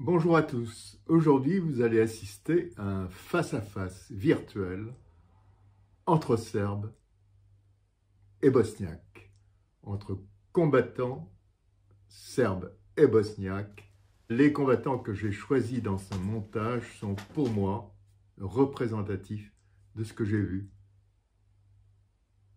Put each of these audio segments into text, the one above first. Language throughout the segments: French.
Bonjour à tous. Aujourd'hui, vous allez assister à un face-à-face virtuel entre Serbes et Bosniaques, entre combattants serbes et bosniaques. Les combattants que j'ai choisis dans ce montage sont pour moi représentatifs de ce que j'ai vu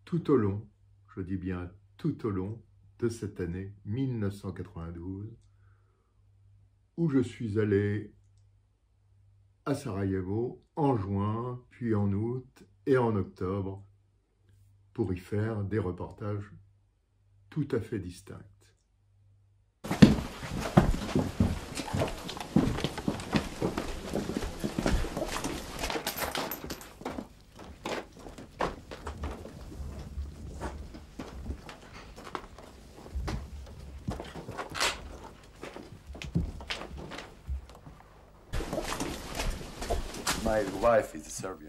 tout au long, je dis bien tout au long de cette année 1992, où je suis allé à Sarajevo en juin, puis en août et en octobre, pour y faire des reportages tout à fait distincts.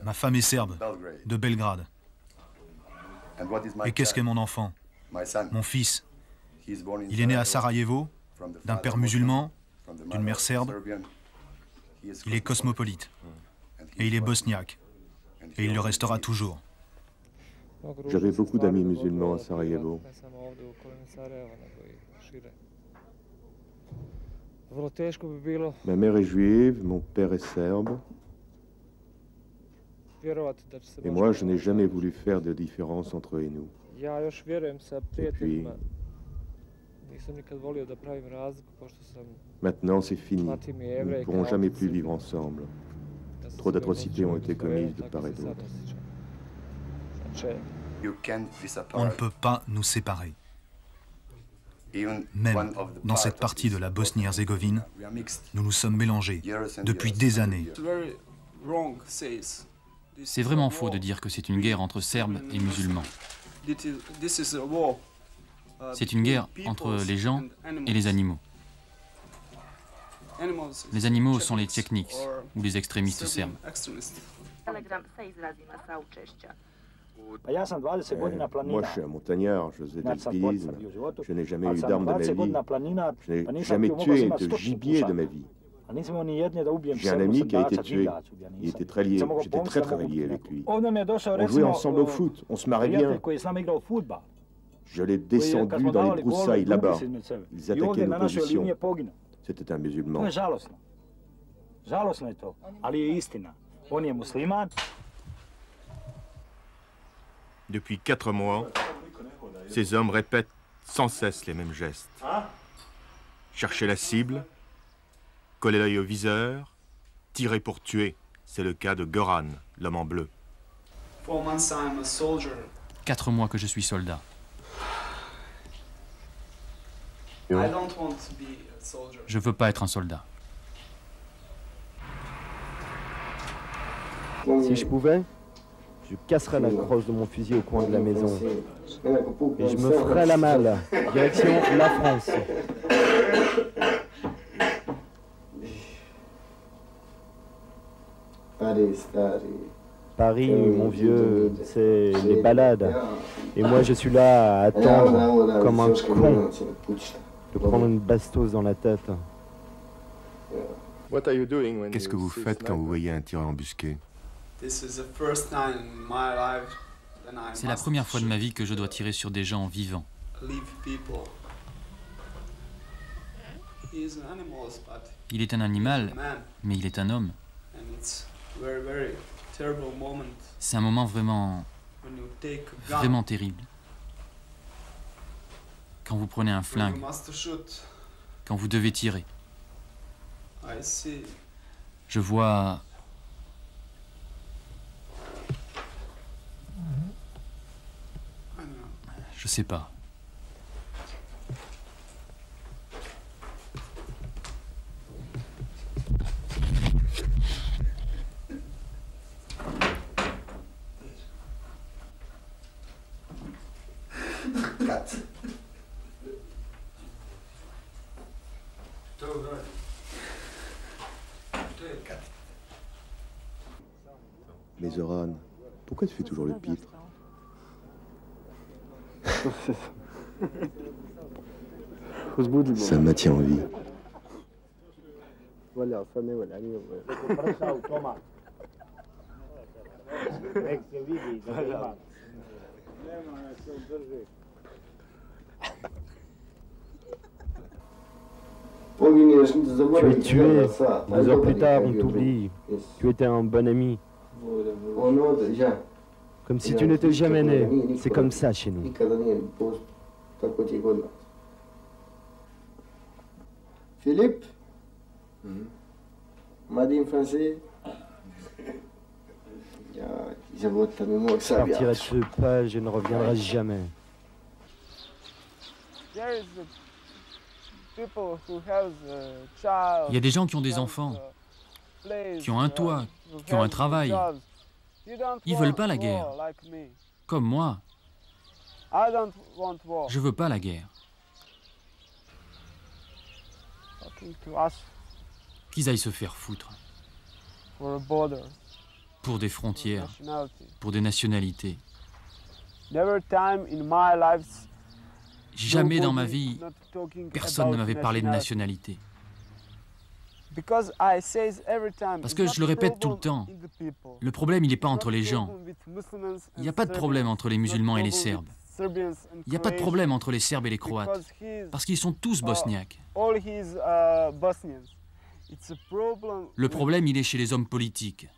Ma femme est serbe, de Belgrade. Et qu'est-ce qu'est mon enfant? Mon fils. Il est né à Sarajevo, d'un père musulman, d'une mère serbe. Il est cosmopolite. Et il est bosniaque. Et il le restera toujours. J'avais beaucoup d'amis musulmans à Sarajevo. Ma mère est juive, mon père est serbe. Et moi, je n'ai jamais voulu faire de différence entre eux et nous. Et puis, maintenant, c'est fini. Nous ne pourrons jamais plus vivre ensemble. Trop d'atrocités ont été commises de part et d'autre. On ne peut pas nous séparer. Même dans cette partie de la Bosnie-Herzégovine, nous nous sommes mélangés depuis des années. C'est vraiment faux de dire que c'est une guerre entre Serbes et musulmans. C'est une guerre entre les gens et les animaux. Les animaux sont les tchekniks ou les extrémistes serbes. Moi, je suis un montagnard, je faisais de l'alpinisme. Je n'ai jamais eu d'arme de ma vie. Je n'ai jamais tué de gibier de ma vie. J'ai un ami qui a été tué. Il était très lié. J'étais très lié avec lui. On jouait ensemble au foot. On se marrait bien. Je l'ai descendu dans les broussailles là-bas. Ils attaquaient nos positions. C'était un musulman. Depuis 4 mois, ces hommes répètent sans cesse les mêmes gestes. Chercher la cible, coller l'œil au viseur, tirer pour tuer. C'est le cas de Goran, l'homme en bleu. 4 mois que je suis soldat. Je veux pas être un soldat. Si je pouvais, je casserais la crosse de mon fusil au coin de la maison. Et je me ferais la malle, direction la France. Paris, mon vieux, c'est les balades. Et moi, je suis là à attendre, comme un con, de prendre une bastos dans la tête. Qu'est-ce que vous faites quand vous voyez un tir embusqué? C'est la première fois de ma vie que je dois tirer sur des gens vivants. Il est un animal, mais il est un homme. C'est un moment vraiment terrible. Quand vous prenez un flingue, quand vous devez tirer. Je vois... Je sais pas. Mais Zoran, pourquoi tu fais toujours le pitre? Ça me maintient en vie. Tu es tué. 2 heures plus tard, on t'oublie. Tu étais un bon ami. Comme si tu n'étais jamais né. C'est comme ça chez nous. Philippe, m'a dit en français. Je partirai de ce page et ne reviendrai jamais. Il y a des gens qui ont des enfants, qui ont un toit, qui ont un travail. Ils veulent pas la guerre. Comme moi, je veux pas la guerre. Qu'ils aillent se faire foutre. Pour des frontières, pour des nationalités. Jamais dans ma vie, personne ne m'avait parlé de nationalité. Parce que je le répète tout le temps, le problème, il n'est pas entre les gens. Il n'y a pas de problème entre les musulmans et les Serbes. Il n'y a pas de problème entre les Serbes et les Croates. Parce qu'ils sont tous bosniaques. Le problème, il est chez les hommes politiques.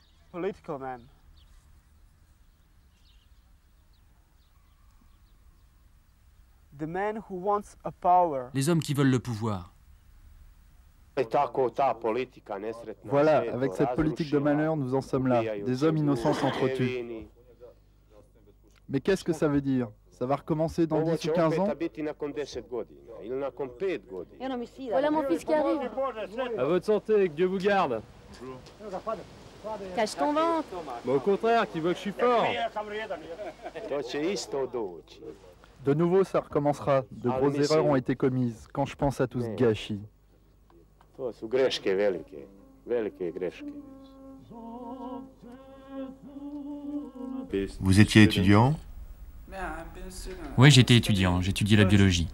Les hommes qui veulent le pouvoir. Voilà, avec cette politique de malheur, nous en sommes là. Des hommes innocents s'entretuent. Mais qu'est-ce que ça veut dire? Ça va recommencer dans 10 ou 15 ans? Voilà mon fils qui arrive. À votre santé, que Dieu vous garde. Cache ton ventre. Mais au contraire, qui veut que je suis fort. De nouveau, ça recommencera. De grosses erreurs ont été commises quand je pense à tout ce gâchis. Vous étiez étudiant? Oui, j'étais étudiant, j'étudiais la biologie.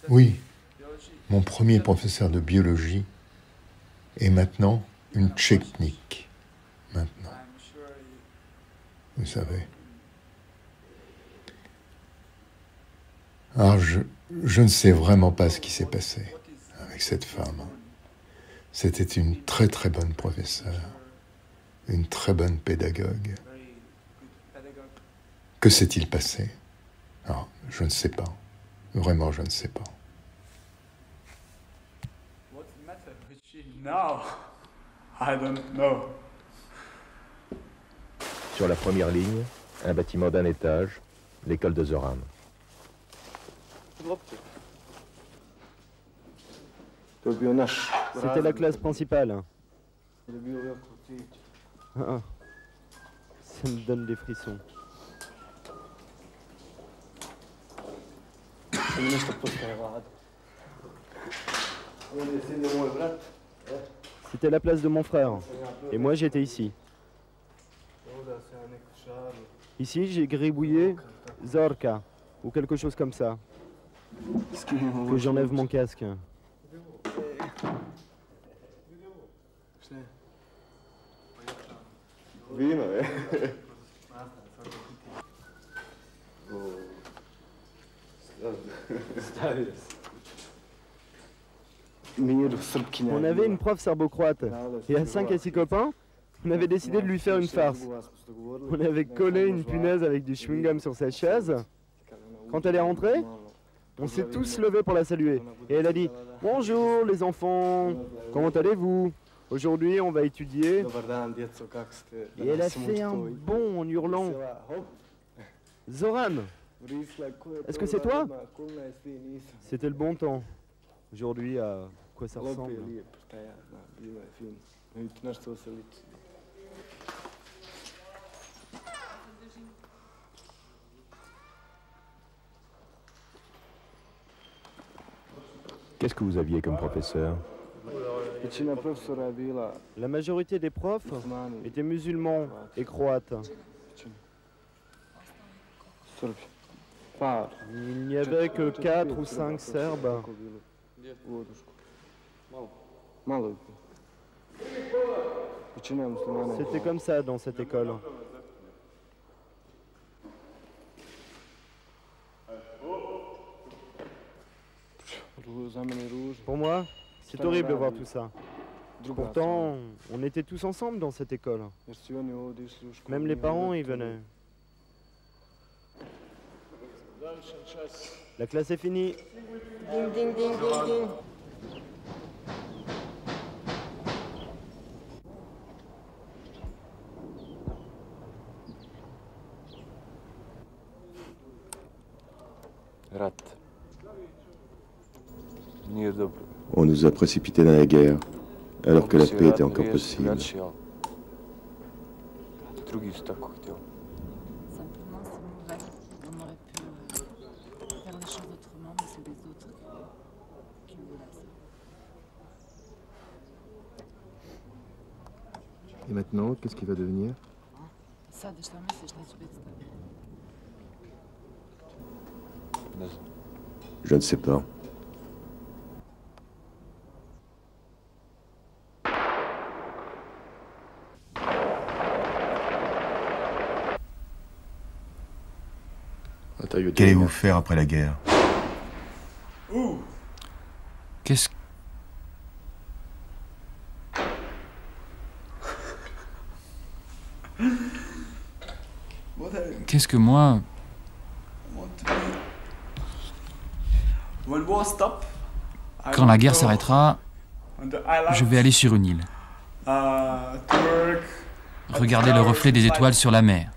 Oui, mon premier professeur de biologie est maintenant une tchétnique. Maintenant, vous savez. Alors, je ne sais vraiment pas ce qui s'est passé avec cette femme. C'était une très très bonne professeure, une très bonne pédagogue. Que s'est-il passé? Alors, je ne sais pas. Vraiment, je ne sais pas. Sur la première ligne, un bâtiment d'un étage, l'école de Zoran. C'était la classe principale. Ça me donne des frissons. C'était la place de mon frère. Et moi, j'étais ici. Ici, j'ai gribouillé Zorka, ou quelque chose comme ça. Que j'enlève mon casque. On avait une prof serbo-croate. Et à 5 à 6 copains, on avait décidé de lui faire une farce. On avait collé une punaise avec du chewing-gum sur sa chaise. Quand elle est rentrée, on s'est tous levés pour la saluer. Et elle a dit « Bonjour les enfants, comment allez-vous? Aujourd'hui, on va étudier. » Et elle a fait un bond en hurlant « Zoran, est-ce que c'est toi ?» C'était le bon temps. Aujourd'hui, à quoi ça ressemble? Qu'est-ce que vous aviez comme professeur? La majorité des profs étaient musulmans et croates. Il n'y avait que 4 ou 5 Serbes. C'était comme ça dans cette école. Pour moi, c'est horrible de voir tout ça. Pourtant, on était tous ensemble dans cette école. Même les parents y venaient. La classe est finie. Ding, ding, ding, ding, ding. On nous a précipités dans la guerre, alors que la paix était encore possible. Simplement, c'est mauvais. On aurait pu faire les choses autrement, mais c'est les autres qui voulaient ça. Et maintenant, qu'est-ce qui va devenir? Sad šta misliš, neću biti s tobom. Je ne sais pas. Qu'allez-vous faire après la guerre? Qu'est-ce que moi... Quand la guerre s'arrêtera, je vais aller sur une île. Regarder le reflet des étoiles sur la mer.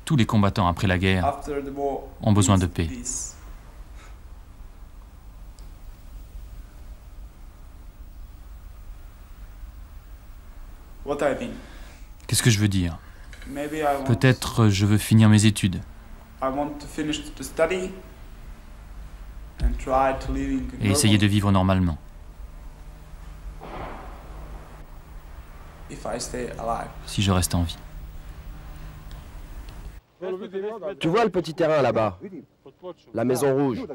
Tous les combattants après la guerre ont besoin de paix. Qu'est-ce que je veux dire? Peut-être je veux finir mes études. Et essayer de vivre normalement. Si je reste en vie. Tu vois le petit terrain là-bas? La maison rouge.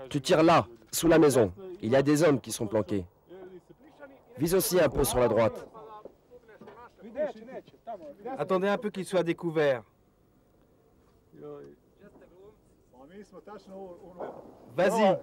Tu tires là, sous la maison. Il y a des hommes qui sont planqués. Vise aussi un peu sur la droite. Attendez un peu qu'il soit découvert. Vas-y.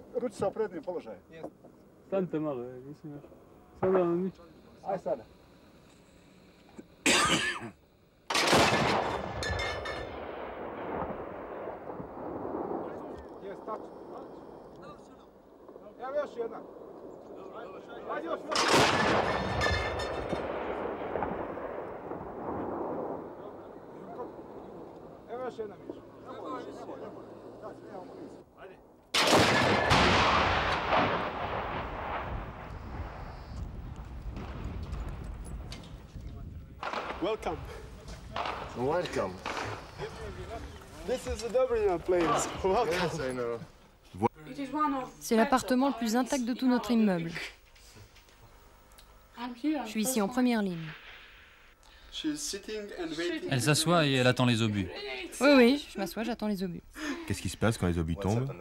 Welcome. Welcome. This is the Dobrina place. Welcome. Yes, I know. C'est l'appartement le plus intact de tout notre immeuble. Je suis ici en première ligne. Elle s'assoit et elle attend les obus. Oui, oui, je m'assois, j'attends les obus. Qu'est-ce qui se passe quand les obus tombent?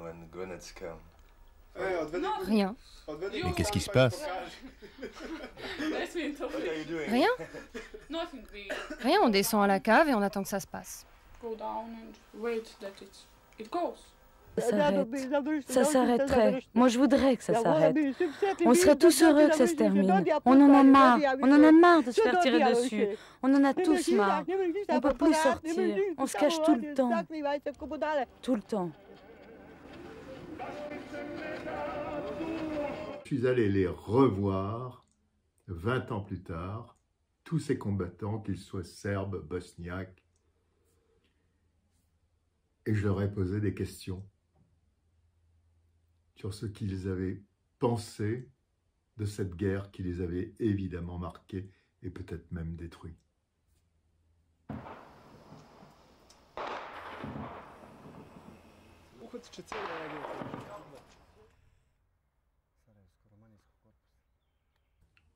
Rien. Mais qu'est-ce qui se passe? Rien. Rien, on descend à la cave et on attend que ça se passe. Ça s'arrêterait. Moi, je voudrais que ça s'arrête. On serait tous heureux que ça se termine. On en a marre. On en a marre de se faire tirer dessus. On en a tous marre. On peut plus sortir. On se cache tout le temps. Tout le temps. Je suis allé les revoir 20 ans plus tard, tous ces combattants, qu'ils soient serbes, bosniaques, et je leur ai posé des questions sur ce qu'ils avaient pensé de cette guerre qui les avait évidemment marqués et peut-être même détruits.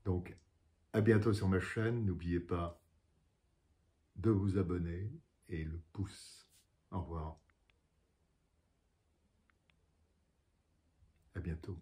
Donc, à bientôt sur ma chaîne. N'oubliez pas de vous abonner et le pouce. Au revoir. À bientôt.